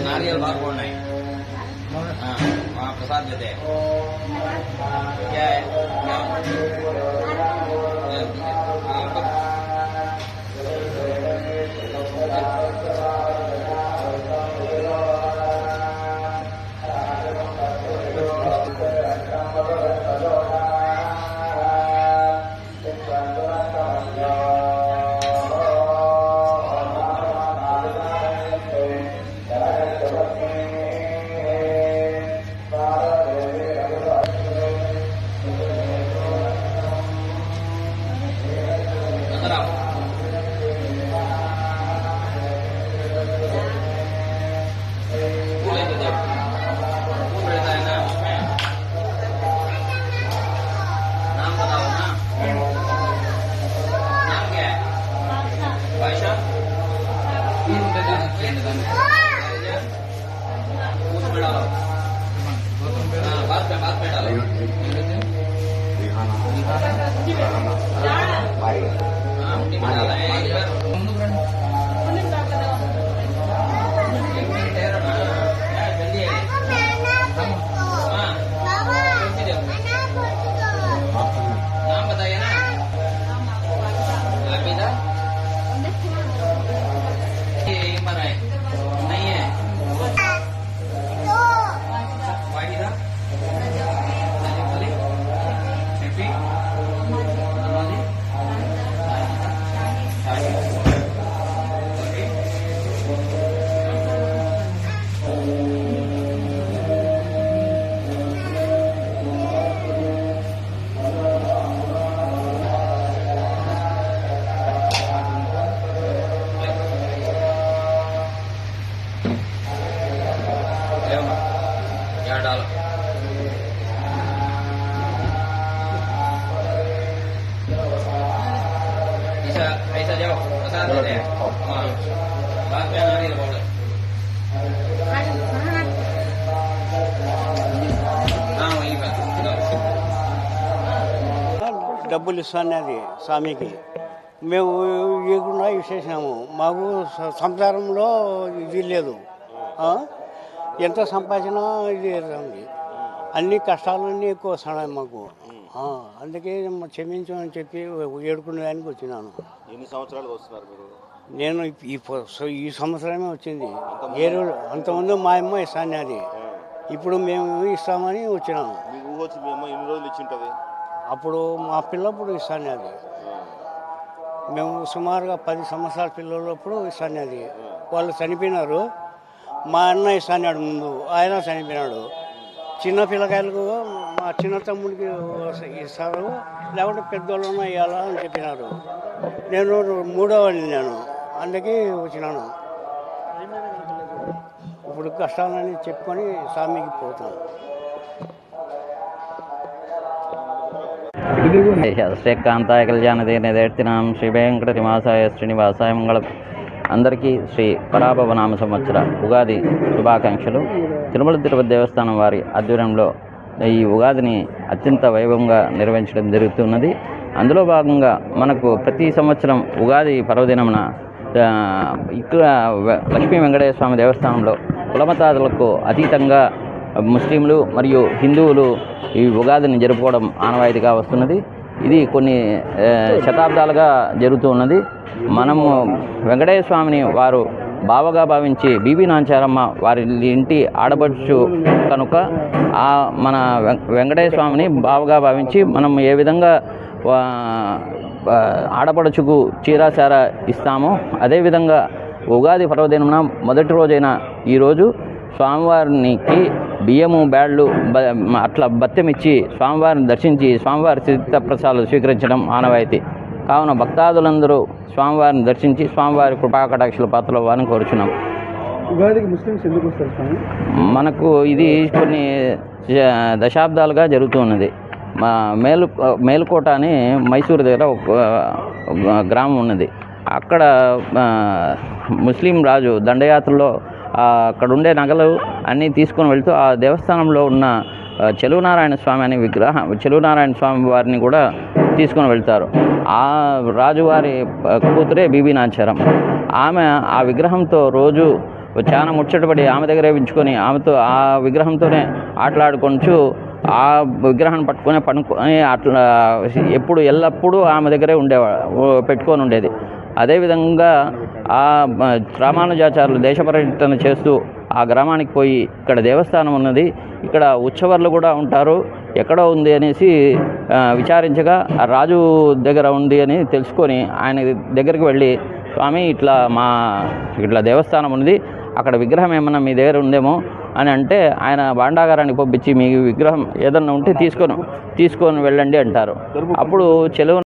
नारियल बार बोल रहे हैं वहाँ प्रसाद देते हैं। क्या है ऐसा जाओ प्रसाद देते हैं। बात पे नारियल बोल वहीं पर డబ్బులు ఇస్తానది స్వామికి మేము ఇవ్వకుండా ఇచ్చేసాము. మాకు సంసారంలో ఇది లేదు, ఎంత సంపాదన ఇది ఉంది, అన్ని కష్టాలన్నీ ఎక్కువ వస్తున్నాయి మాకు. అందుకే క్షమించమని చెప్పి ఏడుకునేదానికి వచ్చినాను. ఎన్ని సంవత్సరాలు వస్తున్నారు మీరు? నేను ఈ సంవత్సరమే వచ్చింది. అంతకుముందు మా అమ్మ ఇస్తాను అది, ఇప్పుడు మేము ఇస్తామని వచ్చినాము. మీకు ఊహ వచ్చి మీ అమ్మ ఎన్ని రోజులు ఇచ్చింటుంది? అప్పుడు మా పిల్లప్పుడు ఇస్తాను అది, మేము సుమారుగా 10 సంవత్సరాల పిల్లలప్పుడు ఇస్తాను అది. వాళ్ళు చనిపోయినారు. మా అన్న ఇస్తాడు ముందు, ఆయన చనిపోయినాడు. చిన్న పిల్లకాయలకు మా చిన్న తమ్ముడికి ఇస్తారు, లేకుంటే పెద్దోళ్ళను ఇవ్వాలా అని చెప్పినారు. నేను 3వ నేను, అందుకే వచ్చినాను. ఇప్పుడు కష్టాలని చెప్పుకొని స్వామికి పోతాను. శ్రీకాంతాయ కళ్యాణదేర్తినాం శ్రీ వెంకటనివాసాయ శ్రీనివాసాయ మంగళం. అందరికీ శ్రీ పరాభవనామ సంవత్సర ఉగాది శుభాకాంక్షలు. తిరుమల తిరుపతి దేవస్థానం వారి ఆధ్వర్యంలో ఈ ఉగాదిని అత్యంత వైభవంగా నిర్వహించడం జరుగుతున్నది. అందులో భాగంగా మనకు ప్రతి సంవత్సరం ఉగాది పర్వదినమున ఇక్కడ లక్ష్మీ వెంకటేశ్వర స్వామి దేవస్థానంలో కులమతాదులకు అతీతంగా ముస్లింలు మరియు హిందువులు ఈ ఉగాదిని జరుపుకోవడం ఆనవాయితీగా వస్తున్నది. ఇది కొన్ని శతాబ్దాలుగా జరుగుతూ ఉన్నది. మనము వెంకటేశ్వర స్వామిని వారు బావగా భావించి బీబీ నాంచారమ్మ వారి ఇంటి ఆడపడుచు కనుక మన వెంకటేశ్వర స్వామిని బావగా భావించి మనం ఏ విధంగా ఆడపడుచుకు చీరాచార ఇస్తామో అదేవిధంగా ఉగాది పర్వదినమున మొదటి రోజైన ఈరోజు స్వామివారికి బియ్యము బ్యాళ్ళు అట్లా బత్తెమిచ్చి స్వామివారిని దర్శించి స్వామివారి తీర్థప్రసాదాలు స్వీకరించడం ఆనవాయితీ. కావున భక్తాదులందరూ స్వామివారిని దర్శించి స్వామివారి కృపాకటాక్షల పాత్రలో వారిని కోరుచున్నాం. ఉగాదికి ముస్లిమ్స్ ఎందుకు వస్తారు స్వామి? మనకు ఇది కొన్ని దశాబ్దాలుగా జరుగుతూ ఉన్నది. మేలుకోట అని మైసూరు దగ్గర ఒక గ్రామం ఉన్నది. అక్కడ ముస్లిం రాజు దండయాత్రలో అక్కడ ఉండే నగలు అన్నీ తీసుకొని వెళ్తూ ఆ దేవస్థానంలో ఉన్న చెలువనారాయణ స్వామి అనే చెలువనారాయణ స్వామి వారిని కూడా తీసుకొని వెళ్తారు. ఆ రాజువారి కూతురే బీబీ నాచారం. ఆమె ఆ విగ్రహంతో రోజు చాలా ముచ్చటపడి ఆమె దగ్గరే ఉంచుకొని ఆమెతో ఆ విగ్రహంతోనే ఆటలాడుకొంచు ఆ విగ్రహాన్ని పట్టుకొని పనుకొని అట్లా ఎల్లప్పుడూ ఆమె దగ్గరే పెట్టుకొని ఉండేది. అదేవిధంగా ఆ రామానుజాచార్యులు దేశ పర్యటన చేస్తూ ఆ గ్రామానికి పోయి ఇక్కడ దేవస్థానం ఉన్నది, ఇక్కడ ఉత్సవర్లు కూడా ఉంటారు, ఎక్కడో ఉంది అనేసి విచారించగా ఆ రాజు దగ్గర ఉంది అని తెలుసుకొని ఆయన దగ్గరికి వెళ్ళి, స్వామి ఇట్లా దేవస్థానం ఉంది, అక్కడ విగ్రహం ఏమన్నా మీ దగ్గర ఉందేమో అని అంటే ఆయన భాండాగారానికి పంపించి మీ విగ్రహం ఏదన్నా ఉంటే తీసుకొని వెళ్ళండి అంటారు. అప్పుడు చెలువ